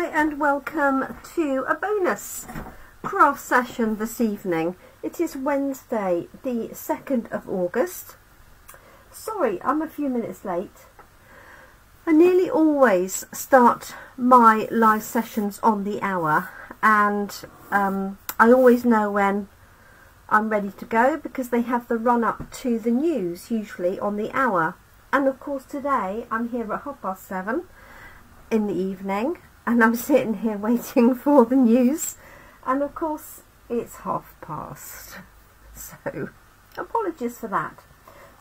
Hi and welcome to a bonus craft session this evening. It is Wednesday the 2nd of August. Sorry, I'm a few minutes late. I nearly always start my live sessions on the hour, and I always know when I'm ready to go because they have the run up to the news usually on the hour. And of course today I'm here at 7:30 in the evening and I'm sitting here waiting for the news, and of course it's past, so apologies for that.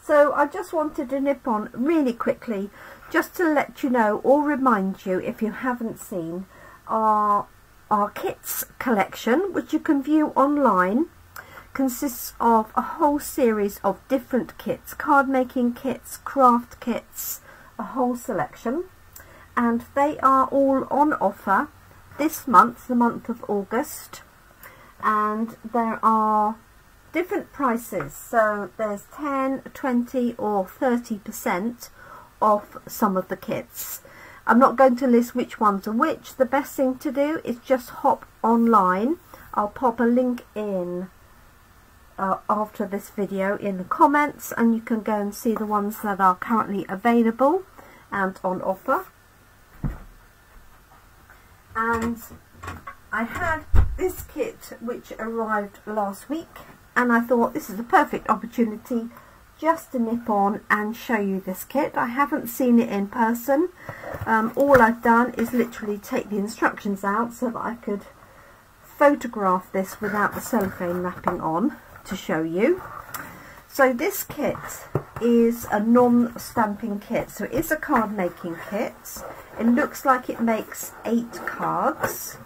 So I just wanted to nip on really quickly just to let you know or remind you, if you haven't seen, our kits collection, which you can view online, consists of a whole series of different kits, card making kits, craft kits, a whole selection, and they are all on offer this month, the month of August, and there are different prices, so there's 10, 20 or 30% off some of the kits. I'm not going to list which ones are which. The best thing to do is just hop online. I'll pop a link in after this video in the comments, and you can go and see the ones that are currently available and on offer. And I had this kit which arrived last week, and I thought this is a perfect opportunity just to nip on and show you this kit. I haven't seen it in person. All I've done is literally take the instructions out so that I could photograph this without the cellophane wrapping on to show you. So this kit is a non-stamping kit, so it is a card making kit. It looks like it makes 8 cards.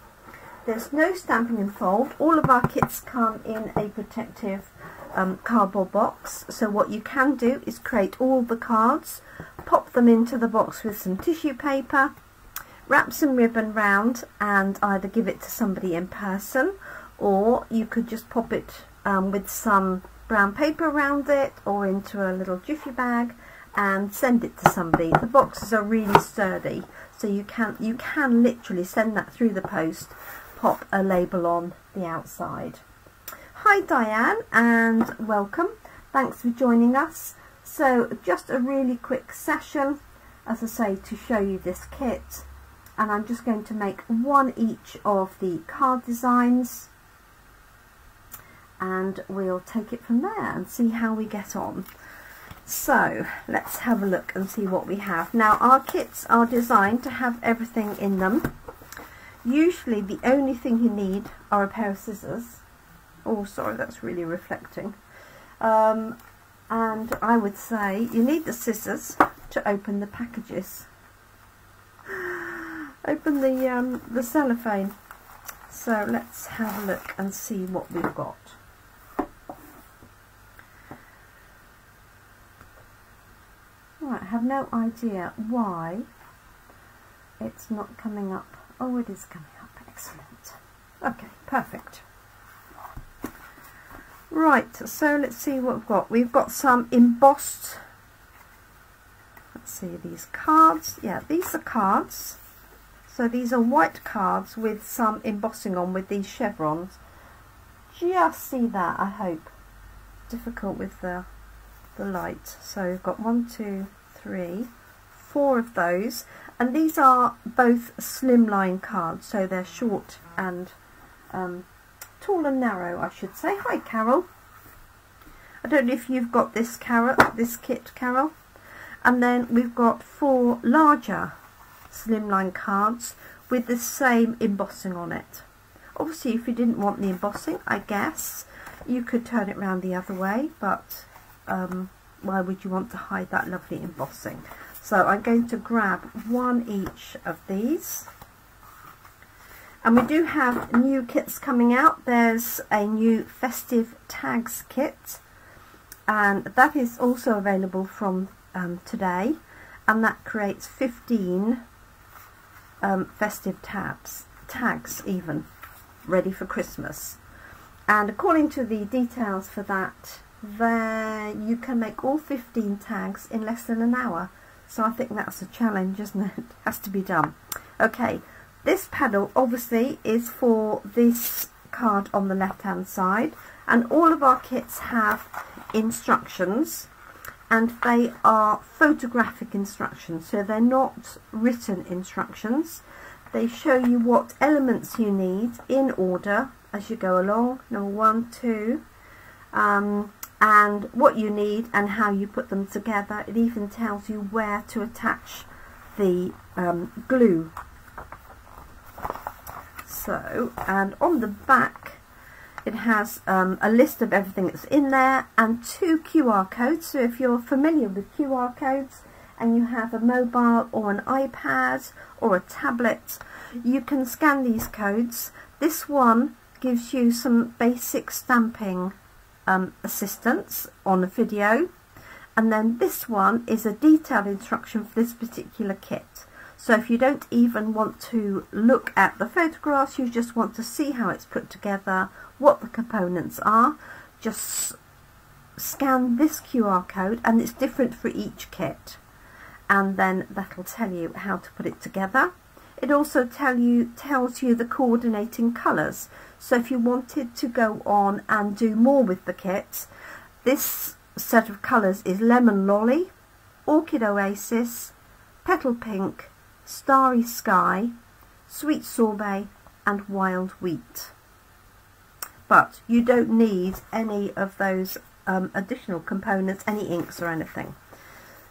There's no stamping involved. All of our kits come in a protective cardboard box, so what you can do is create all the cards, pop them into the box with some tissue paper, wrap some ribbon round and either give it to somebody in person, or you could just pop it with some brown paper around it or into a little jiffy bag and send it to somebody. The boxes are really sturdy, so you can literally send that through the post, pop a label on the outside. Hi Diane, and welcome. Thanks for joining us. So just a really quick session, as I say, to show you this kit, and I'm just going to make one each of the card designs, and we'll take it from there and see how we get on. So let's have a look and see what we have. Now our kits are designed to have everything in them. Usually the only thing you need are a pair of scissors. Oh, sorry, that's really reflecting. And I would say you need the scissors to open the packages. Open the cellophane. So let's have a look and see what we've got. Right, I have no idea why it's not coming up. Oh, it is coming up. Excellent. Okay, perfect. Right, so let's see what we've got. We've got some embossed, let's see, these cards. Yeah, these are cards. So these are white cards with some embossing on with these chevrons. Just see that, I hope. Difficult with the light. So we've got 1, 2, 3, 4 of those, and these are both slimline cards, so they're short and tall and narrow, I should say. Hi Carol. I don't know if you've got this kit, Carol. And then we've got 4 larger slimline cards with the same embossing on it. Obviously, if you didn't want the embossing, I guess you could turn it around the other way, but why would you want to hide that lovely embossing? So I'm going to grab one each of these. And we do have new kits coming out. There's a new festive tags kit, and that is also available from today, and that creates 15 festive tags even, ready for Christmas. And according to the details for that, there you can make all 15 tags in less than an hour. So I think that's a challenge, isn't it? It has to be done. Okay, this panel obviously is for this card on the left hand side, and all of our kits have instructions, and they are photographic instructions, so they're not written instructions. They show you what elements you need in order as you go along, number 1, 2, and what you need and how you put them together. It even tells you where to attach the glue. So, and on the back it has a list of everything that's in there and 2 QR codes. So if you're familiar with QR codes and you have a mobile or an iPad or a tablet, you can scan these codes. This one gives you some basic stamping assistance on a video, and then this one is a detailed instruction for this particular kit. So if you don't even want to look at the photographs, you just want to see how it's put together, what the components are, just scan this QR code, and it's different for each kit, and then that'll tell you how to put it together. It also tells you the coordinating colours. So if you wanted to go on and do more with the kit, this set of colours is Lemon Lolly, Orchid Oasis, Petal Pink, Starry Sky, Sweet Sorbet and Wild Wheat. But you don't need any of those additional components, any inks or anything.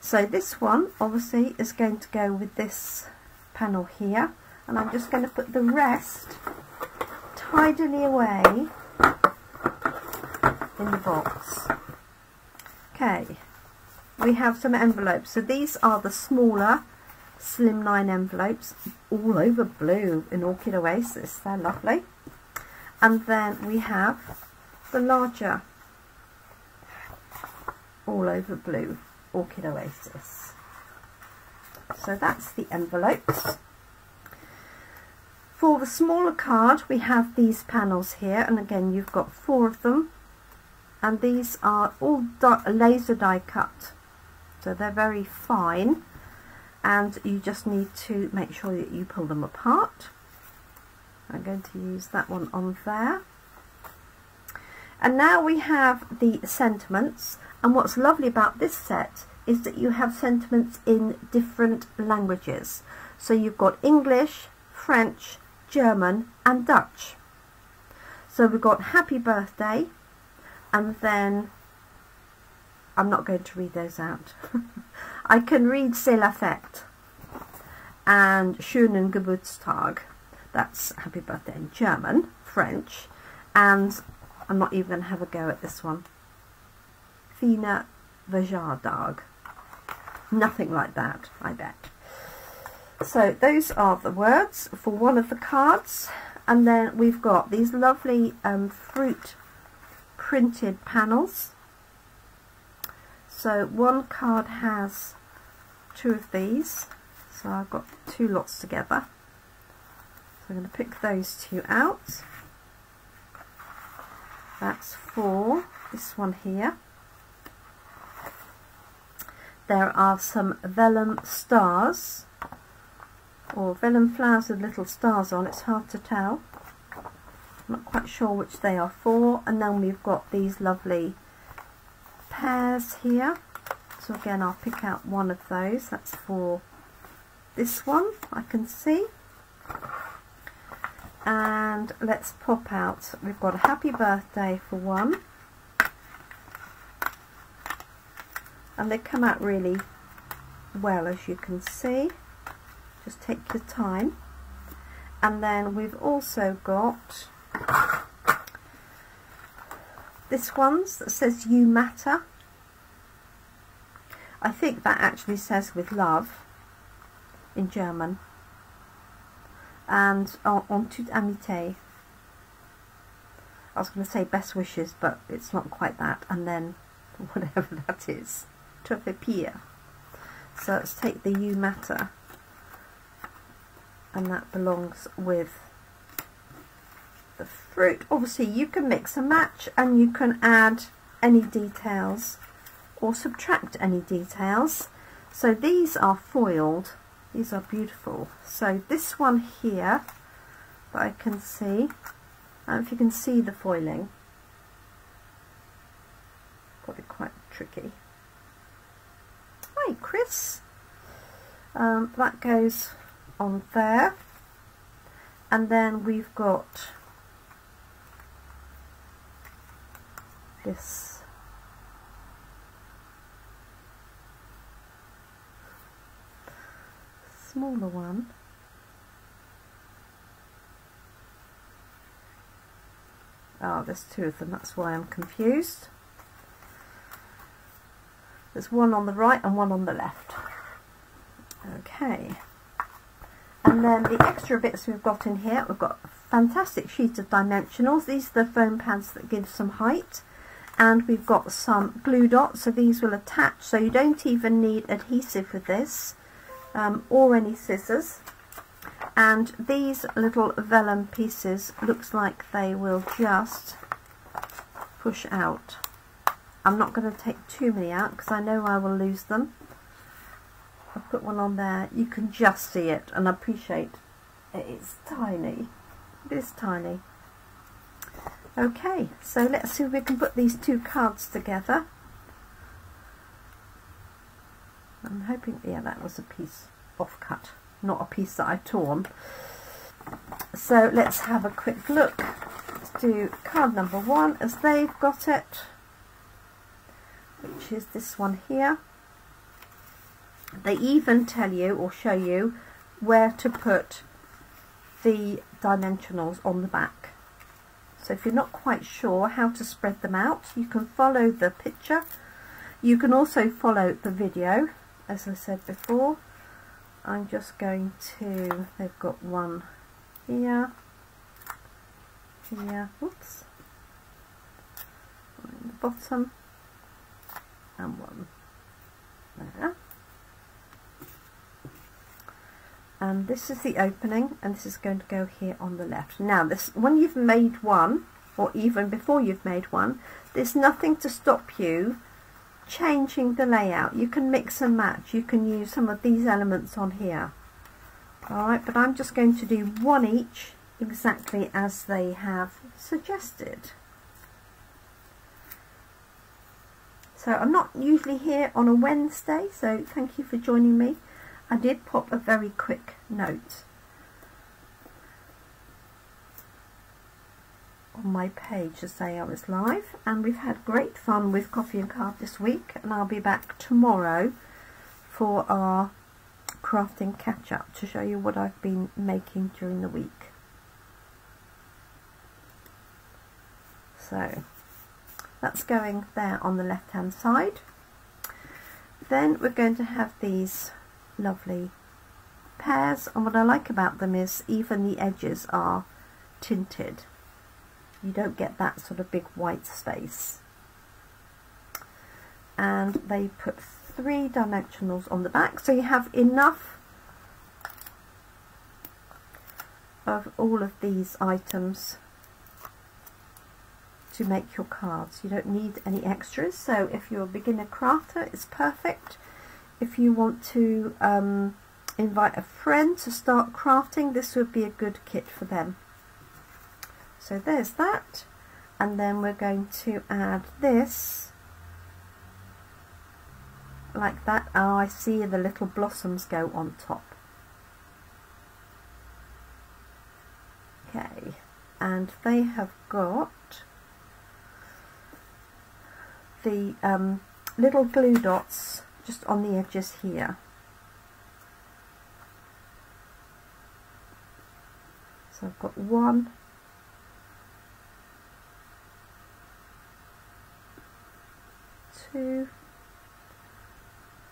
So this one obviously is going to go with this panel here, and I'm just going to put the rest tidily away in the box. Okay, we have some envelopes. So these are the smaller slimline envelopes, all over blue in Orchid Oasis. They're lovely. And then we have the larger all over blue Orchid Oasis. So that's the envelopes. For the smaller card we have these panels here, and again you've got 4 of them, and these are all laser die cut, so they're very fine, and you just need to make sure that you pull them apart. I'm going to use that one on there. And now we have the sentiments, and what's lovely about this set is that you have sentiments in different languages. So you've got English, French, German and Dutch. So we've got happy birthday, and then I'm not going to read those out. I can read C'est la fête and Schönen Geburtstag. That's happy birthday in German, French, and I'm not even going to have a go at this one. Fine Verjaardag. Nothing like that, I bet. So those are the words for one of the cards, and then we've got these lovely fruit printed panels. So one card has 2 of these, so I've got 2 lots together. So I'm going to pick those 2 out. That's for this one here. There are some vellum stars, or vellum flowers with little stars on. It's hard to tell. I'm not quite sure which they are for. And then we've got these lovely pears here. So again, I'll pick out one of those. That's for this one, I can see. And let's pop out, we've got a happy birthday for one. And they come out really well, as you can see. Just take your time. And then we've also got this one that says You Matter. I think that actually says with love in German. And en toute amitié. I was going to say best wishes, but it's not quite that. And then whatever that is. Tout fait pire. So let's take the You Matter. And that belongs with the fruit. Obviously you can mix and match, and you can add any details or subtract any details. So these are foiled, These are beautiful. So this one here that I can see, I don't know if you can see the foiling, probably quite tricky. Hi Chris. That goes on there, and then we've got this smaller one. Oh, there's two of them, that's why I'm confused. There's one on the right and one on the left. Okay. And then the extra bits we've got in here, we've got a fantastic sheet of dimensionals. These are the foam pads that give some height. And we've got some glue dots, so these will attach, so you don't even need adhesive with this, or any scissors. And these little vellum pieces looks like they will just push out. I'm not going to take too many out because I know I will lose them. I'll put one on there. You can just see it and appreciate it. It's tiny. It is tiny. Okay, so let's see if we can put these two cards together. I'm hoping, yeah, that was a piece off cut, not a piece that I've torn. So let's have a quick look. Let's do card number 1 as they've got it, which is this one here. They even tell you or show you where to put the dimensionals on the back. So if you're not quite sure how to spread them out, you can follow the picture. You can also follow the video, as I said before. I'm just going to, they've got one here, here, whoops, one in the bottom, and one there. And this is the opening, and this is going to go here on the left. Now this, when you've made one, or even before you've made one, there's nothing to stop you changing the layout. You can mix and match. You can use some of these elements on here. Alright, but I'm just going to do one each, exactly as they have suggested. So I'm not usually here on a Wednesday, so thank you for joining me. I did pop a very quick note on my page to say I was live, and we've had great fun with Coffee and Card this week, and I'll be back tomorrow for our crafting catch-up to show you what I've been making during the week. So that's going there on the left hand side. Then we're going to have these lovely pears, and what I like about them is even the edges are tinted. You don't get that sort of big white space. And they put 3 dimensionals on the back, so you have enough of all of these items to make your cards. You don't need any extras, so if you're a beginner crafter, it's perfect. If you want to invite a friend to start crafting, this would be a good kit for them. So there's that, and then we're going to add this like that. Oh, I see the little blossoms go on top. Okay, and they have got the little glue dots just on the edges here. So I've got 1, 2,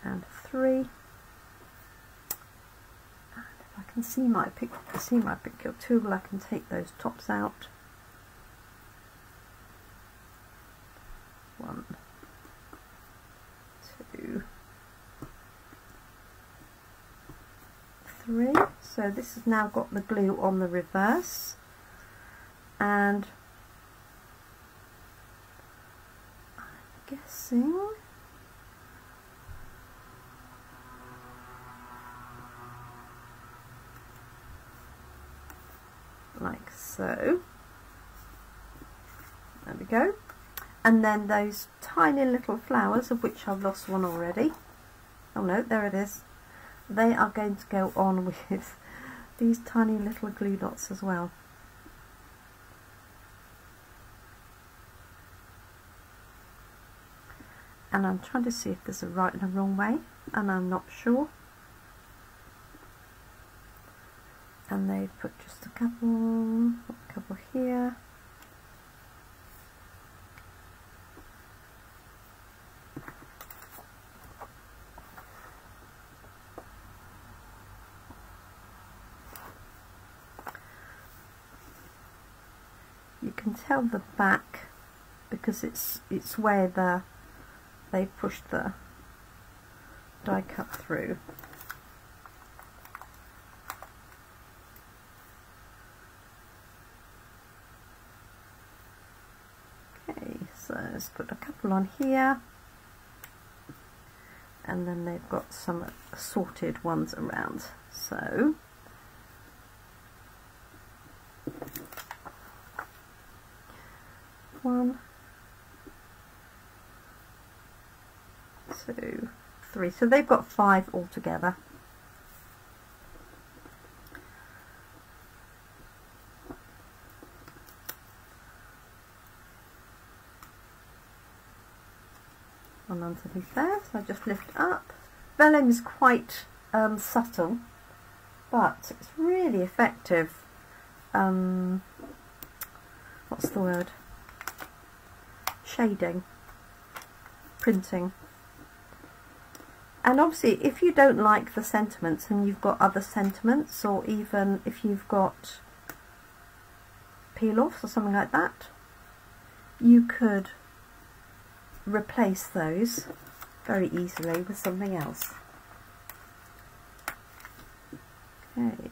and 3. And if I can see my picture tool, I can take those tops out. 1, 2, 3. So this has now got the glue on the reverse, and I'm guessing like so. There we go. And then those tiny little flowers, of which I've lost one already. Oh no, there it is. They are going to go on with these tiny little glue dots as well. And I'm trying to see if there's a right and a wrong way, and I'm not sure. And they've put just a couple here. You can tell the back because it's where they pushed the die cut through. Okay, so let's put a couple on here, and then they've got some assorted ones around. So one, two, three. So they've got 5 altogether. One underneath there, so I just lift up. Vellum is quite subtle, but it's really effective. What's the word? Shading, printing. And obviously if you don't like the sentiments and you've got other sentiments, or even if you've got peel-offs or something like that, you could replace those very easily with something else. Okay,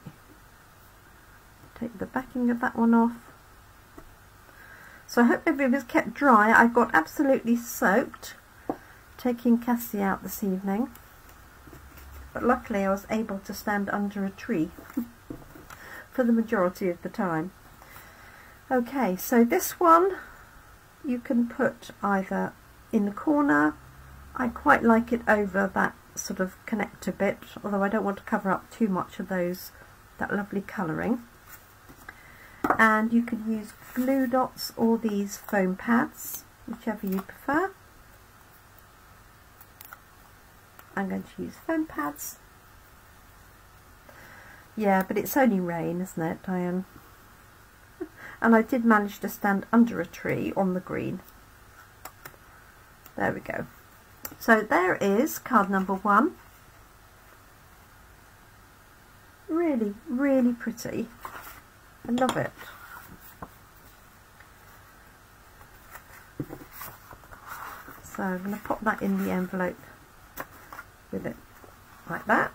take the backing of that one off. So I hope everything was kept dry. I got absolutely soaked taking Cassie out this evening, but luckily I was able to stand under a tree for the majority of the time. Okay, so this one you can put either in the corner. I quite like it over that sort of connector bit, although I don't want to cover up too much of that lovely colouring. And you can use glue dots or these foam pads, whichever you prefer. I'm going to use foam pads. Yeah, but it's only rain, isn't it, Diane? And I did manage to stand under a tree on the green. There we go. So there is card number 1. Really, really pretty. I love it. So I'm going to pop that in the envelope with it like that.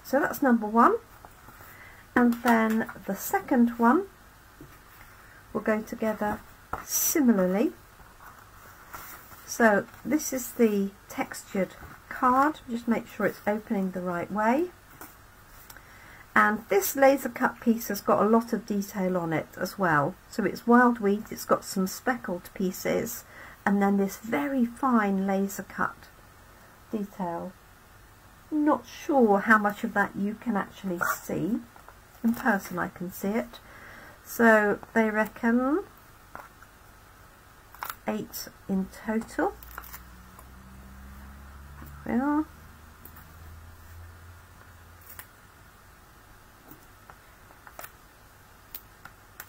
So that's number 1. And then the second one will go together similarly. So this is the textured card. Just make sure it's opening the right way. And this laser cut piece has got a lot of detail on it as well. So it's wild wheat, it's got some speckled pieces, and then this very fine laser cut detail. Not sure how much of that you can actually see. In person I can see it. So they reckon 8 in total. There we are.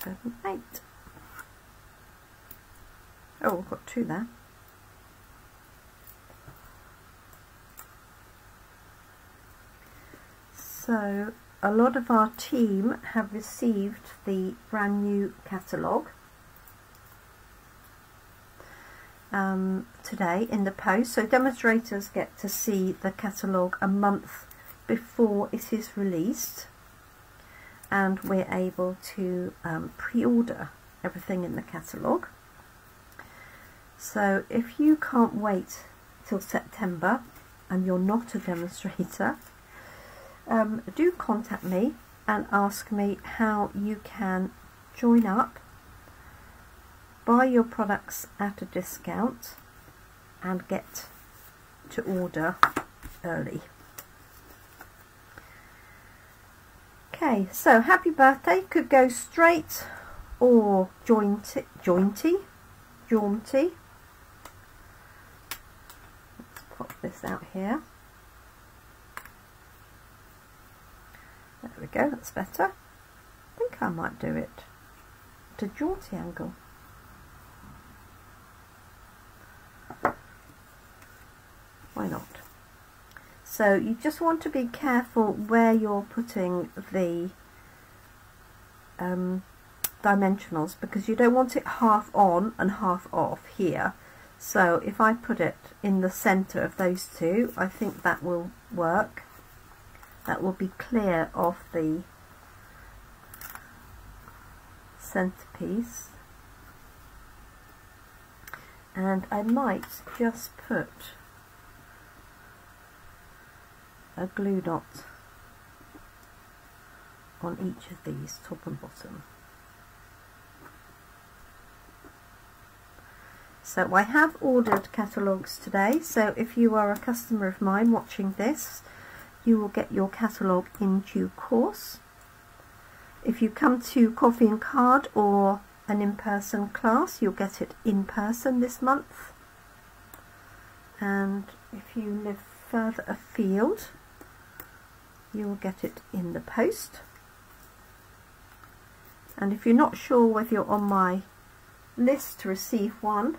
7, 8. Oh, we've got 2 there. So a lot of our team have received the brand new catalogue today in the post. So demonstrators get to see the catalogue a month before it is released, and we're able to pre-order everything in the catalogue. So if you can't wait till September and you're not a demonstrator, do contact me and ask me how you can join up, buy your products at a discount and get to order early. Okay, so happy birthday could go straight or jaunty. Let's pop this out here. There we go, that's better. I think I might do it to jaunty angle. Why not? So you just want to be careful where you're putting the dimensionals, because you don't want it half on and half off here. So if I put it in the center of those two, I think that will work. That will be clear of the centerpiece. And I might just put a glue dot on each of these, top and bottom. So I have ordered catalogues today, so if you are a customer of mine watching this, you will get your catalogue in due course. If you come to Coffee and Card or an in-person class, you'll get it in person this month. And if you live further afield, you will get it in the post. And if you're not sure whether you're on my list to receive one,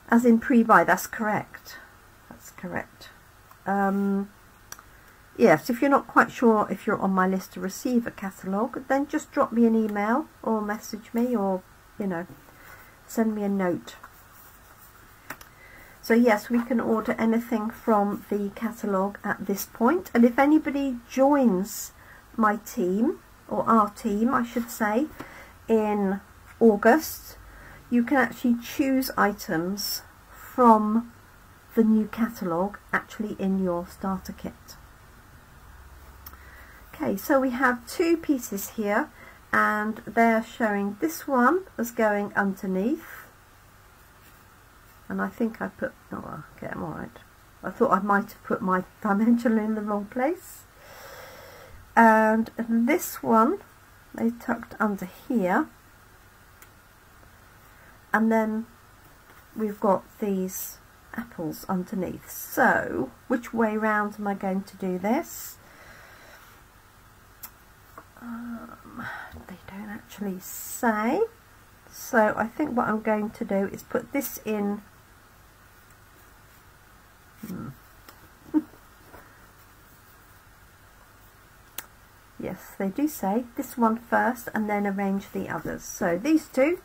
as in pre-buy, that's correct. That's correct. Yes, if you're not quite sure if you're on my list to receive a catalogue, then just drop me an email or message me, or, you know, send me a note. So yes, we can order anything from the catalogue at this point. And if anybody joins my team, or our team I should say, in August, you can actually choose items from the new catalogue actually in your starter kit. Okay, so we have two pieces here, and they're showing this one as going underneath, and I think I put, oh okay, I'm alright. I thought I might have put my dimensional in the wrong place. And this one they tucked under here, and then we've got these apples underneath. So which way round am I going to do this? They don't actually say, so I think what I'm going to do is put this in yes, they do say this one first and then arrange the others. So these two,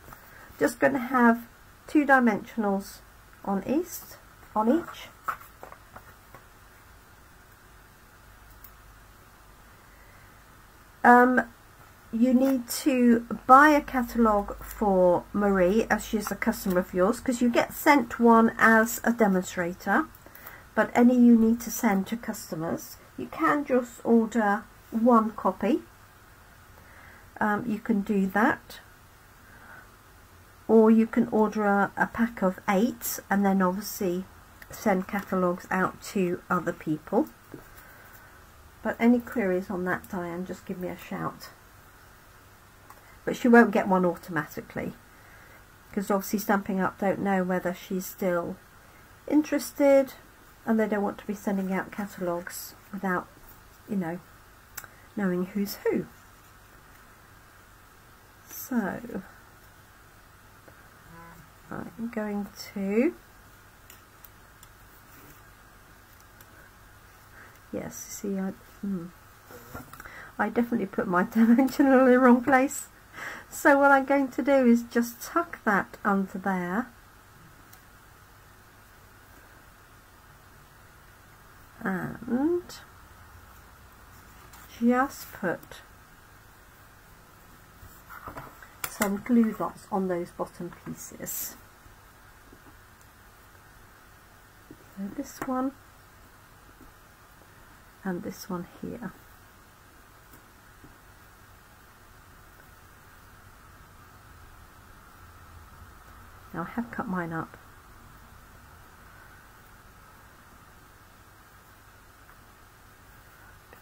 just going to have two dimensionals on each. You need to buy a catalogue for Marie, as she's a customer of yours, because you get sent one as a demonstrator, but any you need to send to customers, you can just order one copy. You can do that, or you can order a pack of 8 and then obviously send catalogues out to other people. But any queries on that, Diane, just give me a shout. But she won't get one automatically, because obviously Stampin' Up don't know whether she's still interested, and they don't want to be sending out catalogues without, you know, knowing who's who. So I'm going to, yes, see, I definitely put my dimensional in the wrong place. So what I'm going to do is just tuck that under there, and just put some glue dots on those bottom pieces. So this one and this one here. Now I have cut mine up.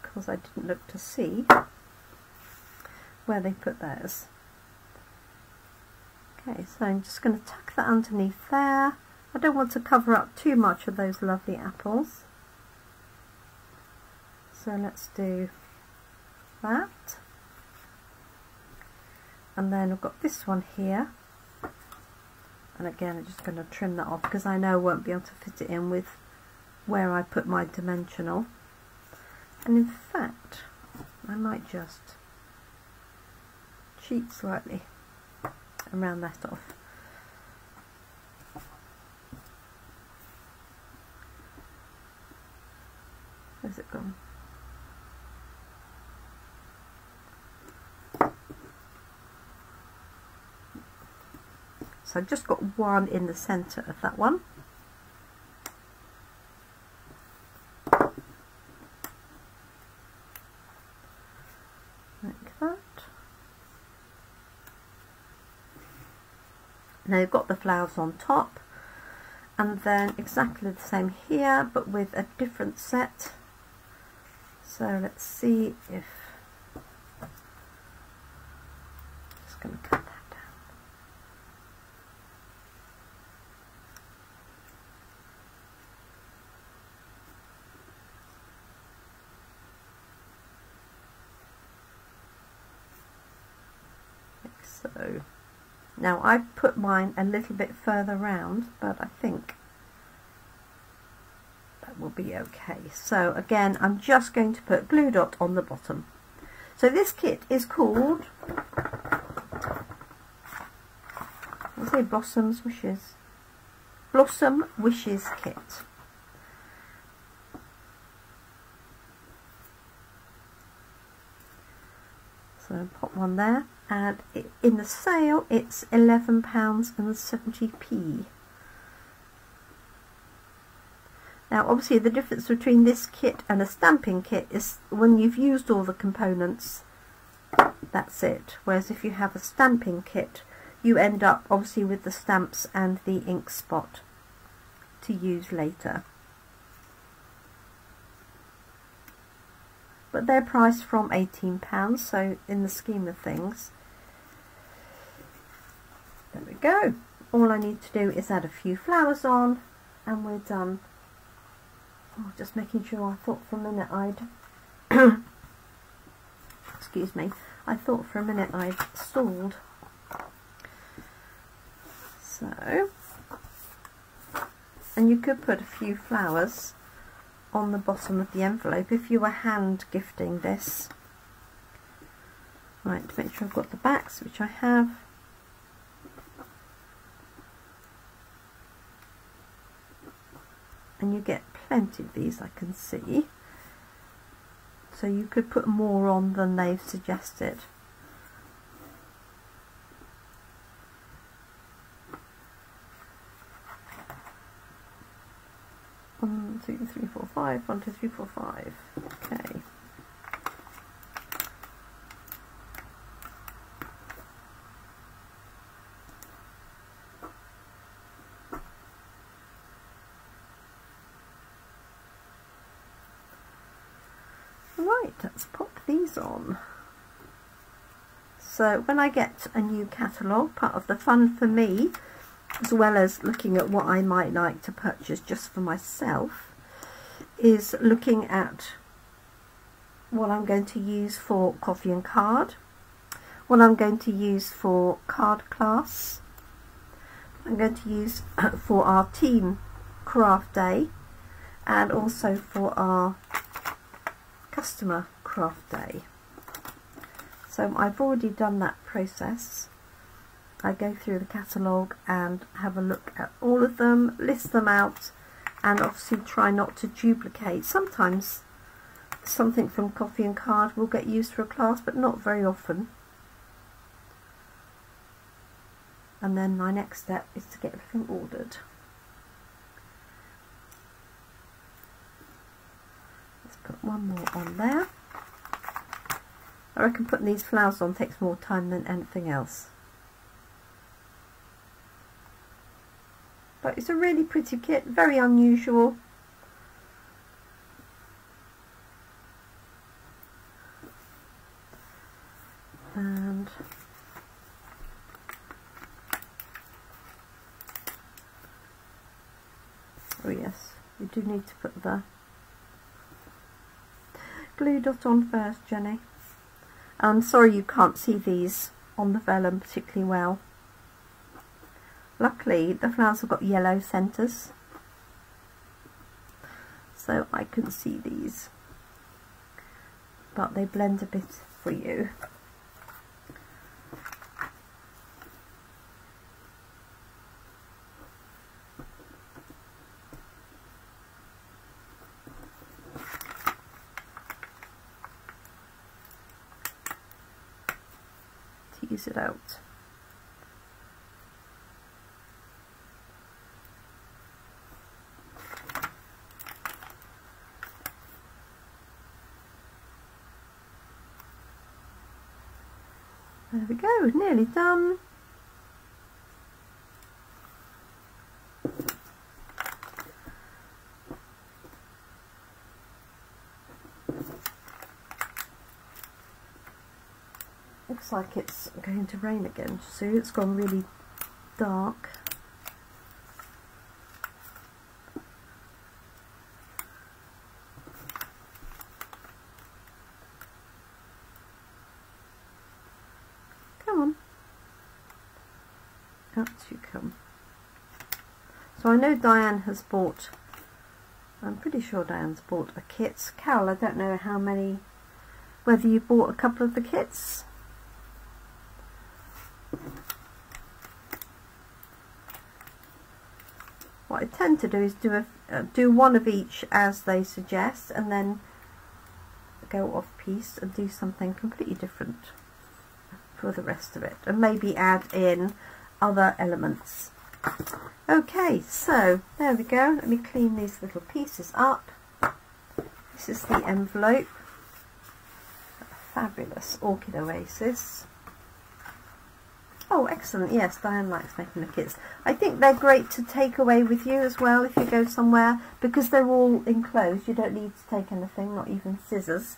Because I didn't look to see where they put theirs. Okay, so I'm just going to tuck that underneath there. I don't want to cover up too much of those lovely apples. So let's do that. And then I've got this one here. And again, I'm just going to trim that off because I know I won't be able to fit it in with where I put my dimensional. And in fact, I might just cheat slightly and round that off. Where's it gone? So I've just got one in the centre of that one. Like that. Now you've got the flowers on top, and then exactly the same here but with a different set. So let's see if, just going to cut that down. Like so. Now I've put mine a little bit further round, but I think that will be okay. So again, I'm just going to put glue dot on the bottom. So this kit is called, let's say Blossom Wishes Kit. So pop one there, and in the sale it's £11.70p. Now obviously the difference between this kit and a stamping kit is when you've used all the components, that's it. Whereas if you have a stamping kit, you end up obviously with the stamps and the ink spot to use later. But they're priced from £18, so in the scheme of things, there we go. All I need to do is add a few flowers on and we're done. Oh, just making sure, I thought for a minute I'd excuse me, I thought for a minute I'd stalled. So, and you could put a few flowers on the bottom of the envelope if you were hand gifting this. Right, to make sure I've got the backs, which I have. And you get plenty of these, I can see. So you could put more on than they've suggested. 1, 2, 3, 4, 5. 1, 2, 3, 4, 5. Okay. Right, let's pop these on. So when I get a new catalogue, part of the fun for me, as well as looking at what I might like to purchase just for myself, is looking at what I'm going to use for coffee and card, what I'm going to use for card class, I'm going to use for our team craft day, and also for our customer craft day. So I've already done that process. I go through the catalogue and have a look at all of them, list them out, and obviously try not to duplicate. Sometimes something from coffee and card will get used for a class, but not very often. And then my next step is to get everything ordered. Let's put one more on there. I reckon putting these flowers on takes more time than anything else. But it's a really pretty kit, very unusual. And oh yes, you do need to put the glue dot on first, Jenny. I'm sorry you can't see these on the vellum particularly well. Luckily the flowers have got yellow centres, so I can see these, but they blend a bit for you. Tease it out. There we go, nearly done. Looks like it's going to rain again soon. It's gone really dark. Come on. Out you come. So I know Diane has bought, I'm pretty sure Diane's bought a kit. Carol, I don't know how many, whether you bought a couple of the kits. What I tend to do is do one of each as they suggest, and then go off piece and do something completely different for the rest of it, and maybe add in other elements. Okay, so there we go. Let me clean these little pieces up. This is the envelope. Fabulous Orchid Oasis. Oh, excellent. Yes, Diane likes making the kits. I think they're great to take away with you as well if you go somewhere, because they're all enclosed. You don't need to take anything, not even scissors,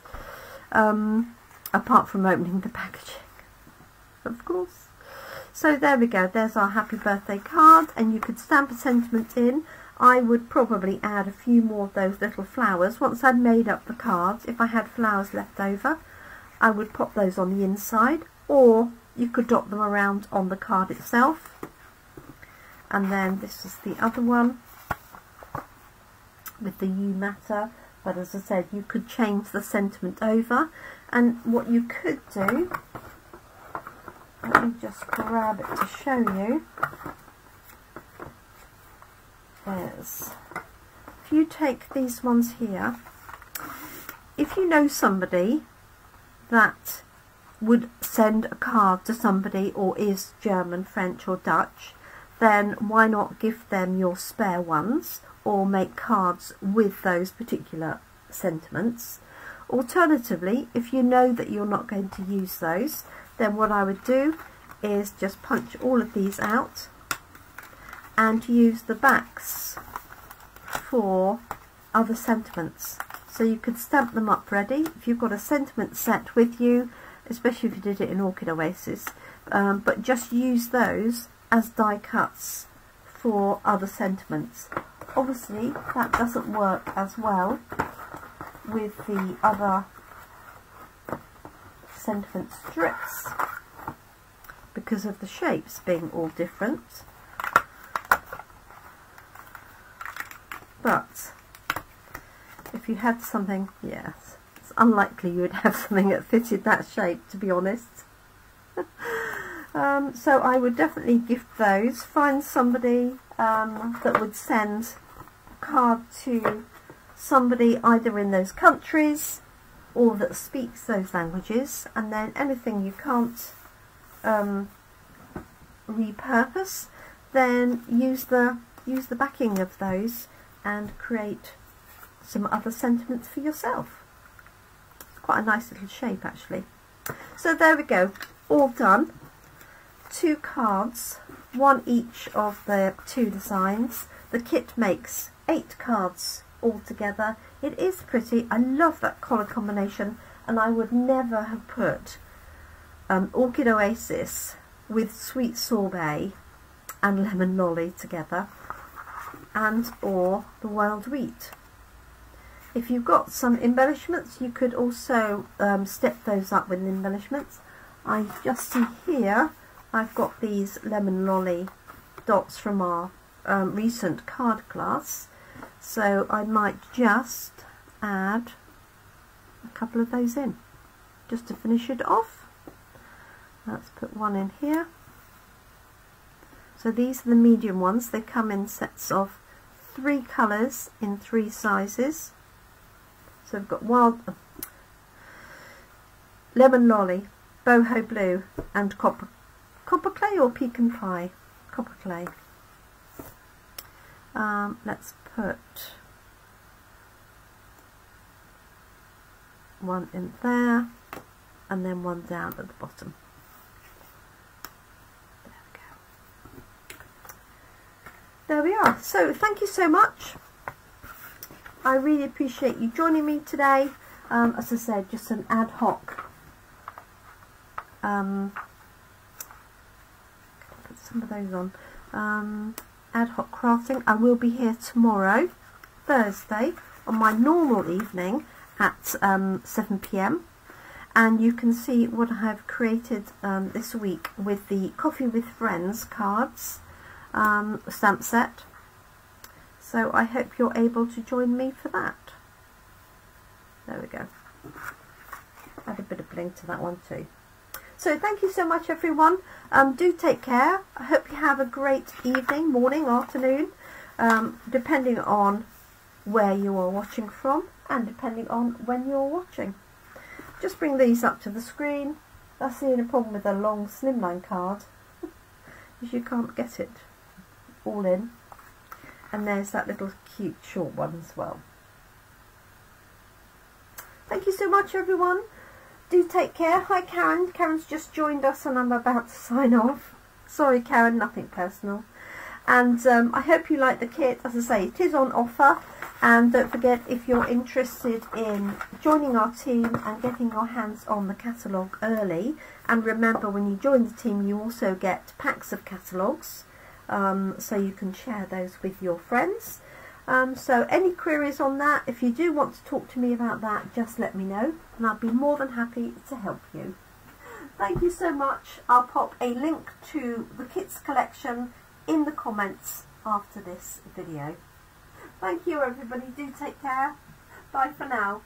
apart from opening the packaging, of course. So there we go. There's our happy birthday card, and you could stamp a sentiment in. I would probably add a few more of those little flowers. Once I'd made up the cards, if I had flowers left over, I would pop those on the inside, or you could dot them around on the card itself. And then this is the other one with the you matter, but as I said, you could change the sentiment over. And what you could do, let me just grab it to show you, is if you take these ones here, if you know somebody that would send a card to somebody or is German, French or Dutch, then why not give them your spare ones or make cards with those particular sentiments. Alternatively, if you know that you're not going to use those, then what I would do is just punch all of these out and use the backs for other sentiments. So you could stamp them up ready if you've got a sentiment set with you, especially if you did it in Orchid Oasis, but just use those as die cuts for other sentiments. Obviously that doesn't work as well with the other sentiment strips because of the shapes being all different, but if you had something, yes, it's unlikely you would have something that fitted that shape, to be honest. So I would definitely gift those. Find somebody that would send a card to somebody either in those countries or that speaks those languages, and then anything you can't repurpose, then use the backing of those and create some other sentiments for yourself. It's quite a nice little shape actually. So there we go, all done. 2 cards, 1 each of the 2 designs. The kit makes 8 cards altogether. It is pretty. I love that colour combination, and I would never have put Orchid Oasis with Sweet Sorbet and Lemon Lolly together, and or the Wild Wheat. If you've got some embellishments, you could also step those up with embellishments. I just see here I've got these Lemon Lolly dots from our recent card class, so I might just add a couple of those in just to finish it off. Let's put one in here. So these are the medium ones. They come in sets of 3 colours in 3 sizes. So we've got Lemon Lolly, Boho Blue, and Copper Clay or Pecan Pie? Copper Clay. Let's put one in there, and then one down at the bottom. There we go. There we are. So thank you so much. I really appreciate you joining me today. As I said, just an ad hoc put some of those on. Ad hoc crafting. I will be here tomorrow, Thursday, on my normal evening at 7 PM, and you can see what I have created this week with the Coffee with Friends cards stamp set. So I hope you're able to join me for that. There we go. Add a bit of bling to that one too. So thank you so much everyone. Do take care. I hope you have a great evening, morning, afternoon, depending on where you are watching from and depending on when you're watching. Just bring these up to the screen. That's the only problem with a long slimline card, is you can't get it all in. And there's that little cute short one as well. Thank you so much everyone. Do take care. Hi Karen. Karen's just joined us and I'm about to sign off. Sorry Karen, nothing personal. And I hope you like the kit. As I say, it is on offer. And don't forget, if you're interested in joining our team and getting your hands on the catalogue early, and remember when you join the team you also get packs of catalogues, so you can share those with your friends. So any queries on that, if you do want to talk to me about that, just let me know and I'll be more than happy to help you. Thank you so much. I'll pop a link to the kits collection in the comments after this video. Thank you everybody. Do take care. Bye for now.